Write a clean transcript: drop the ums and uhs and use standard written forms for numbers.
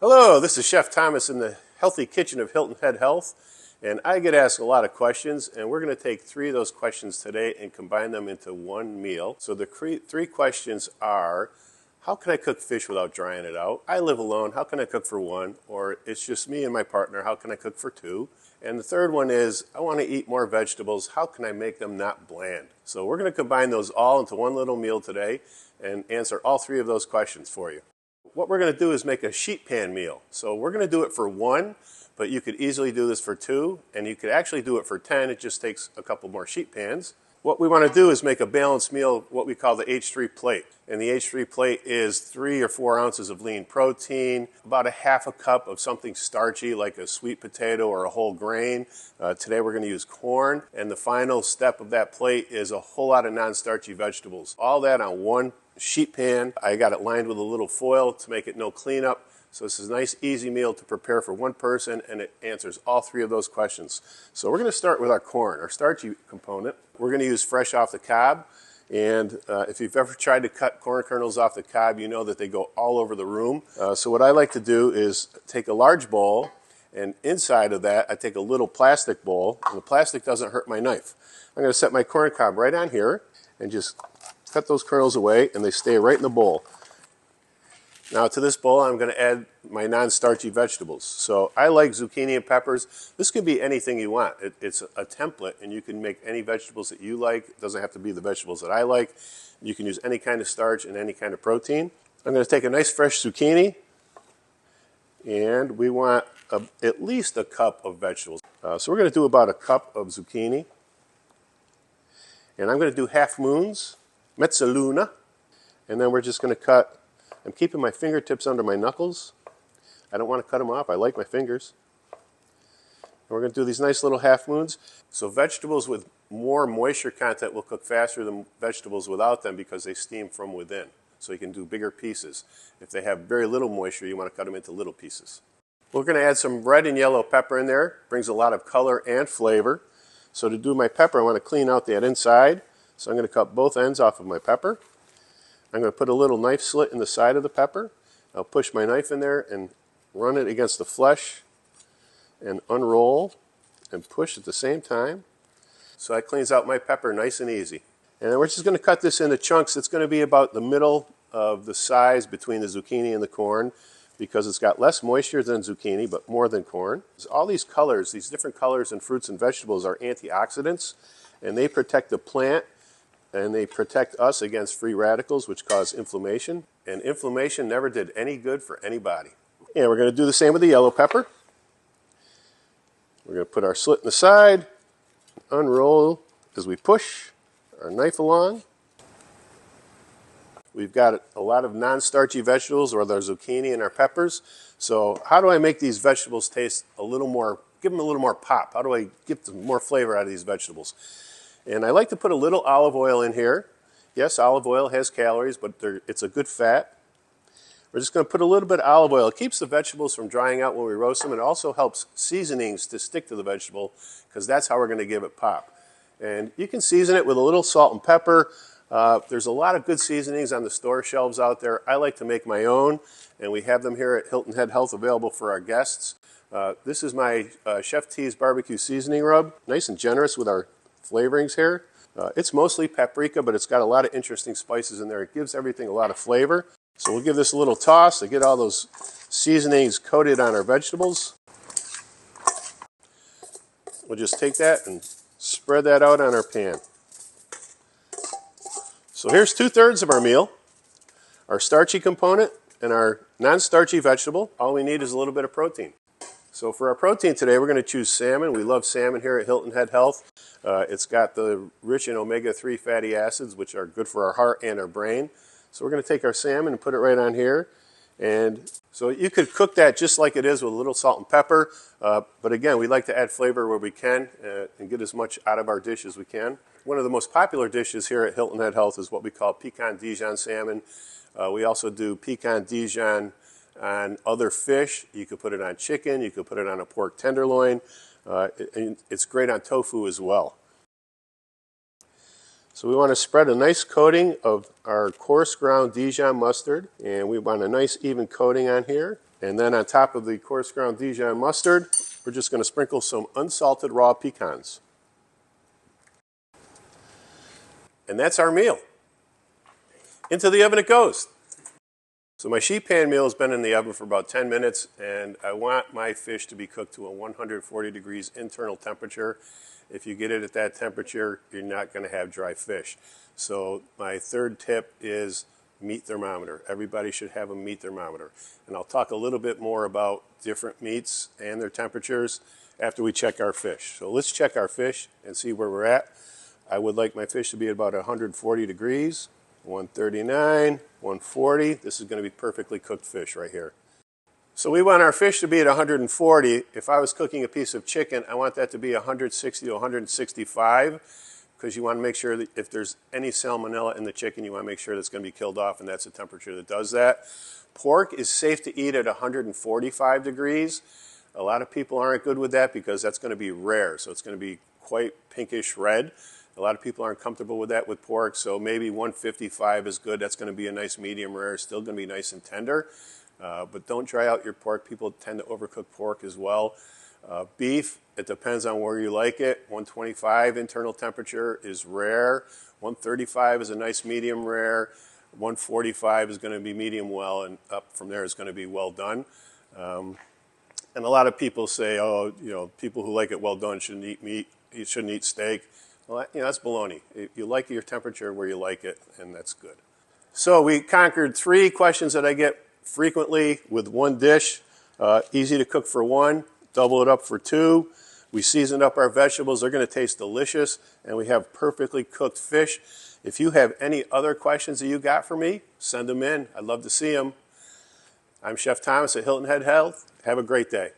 Hello, this is Chef Thomas in the Healthy Kitchen of Hilton Head Health, and I get asked a lot of questions, and we're going to take 3 of those questions today and combine them into one meal. So the 3 questions are, how can I cook fish without drying it out? I live alone, how can I cook for 1? Or it's just me and my partner, how can I cook for 2? And the third one is, I want to eat more vegetables, how can I make them not bland? So we're going to combine those all into one little meal today and answer all 3 of those questions for you. What we're going to do is make a sheet pan meal. So we're going to do it for 1, but you could easily do this for 2, and you could actually do it for 10. It just takes a couple more sheet pans. What we want to do is make a balanced meal, what we call the H3 plate. And the H3 plate is 3 or 4 ounces of lean protein, about a half a cup of something starchy like a sweet potato or a whole grain. Today we're going to use corn. And the final step of that plate is a whole lot of non-starchy vegetables. All that on one sheet pan. I got it lined with a little foil to make it no cleanup. So this is a nice, easy meal to prepare for 1 person, and it answers all 3 of those questions. So we're going to start with our corn, our starchy component. We're going to use fresh off the cob, and if you've ever tried to cut corn kernels off the cob, you know that they go all over the room. So what I like to do is take a large bowl, and inside of that, I take a little plastic bowl, and the plastic doesn't hurt my knife. I'm going to set my corn cob right on here, and just cut those kernels away, and they stay right in the bowl. Now to this bowl, I'm going to add my non-starchy vegetables. So I like zucchini and peppers. This could be anything you want. It's a template, and you can make any vegetables that you like. It doesn't have to be the vegetables that I like. You can use any kind of starch and any kind of protein. I'm going to take a nice fresh zucchini, and we want at least a cup of vegetables. So we're going to do about a cup of zucchini. And I'm going to do half moons, mezzaluna, and then we're just going to cut. I'm keeping my fingertips under my knuckles. I don't want to cut them off. I like my fingers. And we're going to do these nice little half moons. So vegetables with more moisture content will cook faster than vegetables without them because they steam from within. So you can do bigger pieces. If they have very little moisture, you want to cut them into little pieces. We're going to add some red and yellow pepper in there. Brings a lot of color and flavor. So to do my pepper, I want to clean out that inside. So I'm going to cut both ends off of my pepper. I'm going to put a little knife slit in the side of the pepper. I'll push my knife in there and run it against the flesh and unroll and push at the same time. So that cleans out my pepper nice and easy. And then we're just going to cut this into chunks. It's going to be about the middle of the size between the zucchini and the corn because it's got less moisture than zucchini but more than corn. All these colors, these different colors in fruits and vegetables are antioxidants, and they protect the plant. And they protect us against free radicals, which cause inflammation. And inflammation never did any good for anybody. And we're going to do the same with the yellow pepper. We're going to put our slit in the side, unroll as we push our knife along. We've got a lot of non-starchy vegetables, or our zucchini and our peppers. So how do I make these vegetables taste a little more, give them a little more pop? How do I get some more flavor out of these vegetables? And I like to put a little olive oil in here. Yes, olive oil has calories, but it's a good fat. We're just going to put a little bit of olive oil. It keeps the vegetables from drying out when we roast them. It also helps seasonings to stick to the vegetable because that's how we're going to give it pop. And you can season it with a little salt and pepper. There's a lot of good seasonings on the store shelves out there. I like to make my own, and we have them here at Hilton Head Health available for our guests. This is my Chef T's barbecue seasoning rub. Nice and generous with our flavorings here. It's mostly paprika, but it's got a lot of interesting spices in there. It gives everything a lot of flavor. So we'll give this a little toss to get all those seasonings coated on our vegetables. We'll just take that and spread that out on our pan. So here's 2/3 of our meal, our starchy component and our non-starchy vegetable. All we need is a little bit of protein. So for our protein today, we're going to choose salmon. We love salmon here at Hilton Head Health. It's got the rich in omega-3 fatty acids, which are good for our heart and our brain. So we're going to take our salmon and put it right on here. And so you could cook that just like it is with a little salt and pepper. But again, we like to add flavor where we can and get as much out of our dish as we can. One of the most popular dishes here at Hilton Head Health is what we call pecan Dijon salmon. We also do pecan Dijon on other fish. You could put it on chicken. You could put it on a pork tenderloin. It's great on tofu as well. So we want to spread a nice coating of our coarse ground Dijon mustard, and we want a nice even coating on here. And then on top of the coarse ground Dijon mustard, we're just going to sprinkle some unsalted raw pecans. And that's our meal. Into the oven it goes. So my sheet pan meal has been in the oven for about 10 minutes, and I want my fish to be cooked to a 140 degrees internal temperature. If you get it at that temperature, you're not going to have dry fish. So my third tip is meat thermometer. Everybody should have a meat thermometer. And I'll talk a little bit more about different meats and their temperatures after we check our fish. So let's check our fish and see where we're at. I would like my fish to be at about 140 degrees, 139, 140. This is going to be perfectly cooked fish right here. So we want our fish to be at 140. If I was cooking a piece of chicken, I want that to be 160 to 165, because you want to make sure that if there's any salmonella in the chicken, you want to make sure that's going to be killed off, and that's the temperature that does that. Pork is safe to eat at 145 degrees. A lot of people aren't good with that because that's going to be rare, so it's going to be quite pinkish red. A lot of people aren't comfortable with that with pork, so maybe 155 is good. That's going to be a nice medium rare, still going to be nice and tender. But don't dry out your pork. People tend to overcook pork as well. Beef, it depends on where you like it. 125 internal temperature is rare. 135 is a nice medium rare. 145 is going to be medium well, and up from there is going to be well done. And a lot of people say, oh, people who like it well done shouldn't eat meat. You shouldn't eat steak. Well, that's baloney. You like your temperature where you like it, and that's good. So we conquered 3 questions that I get frequently with one dish. Easy to cook for 1, double it up for 2. We seasoned up our vegetables. They're going to taste delicious, and we have perfectly cooked fish. If you have any other questions that you got for me, send them in. I'd love to see them. I'm Chef Thomas at Hilton Head Health. Have a great day.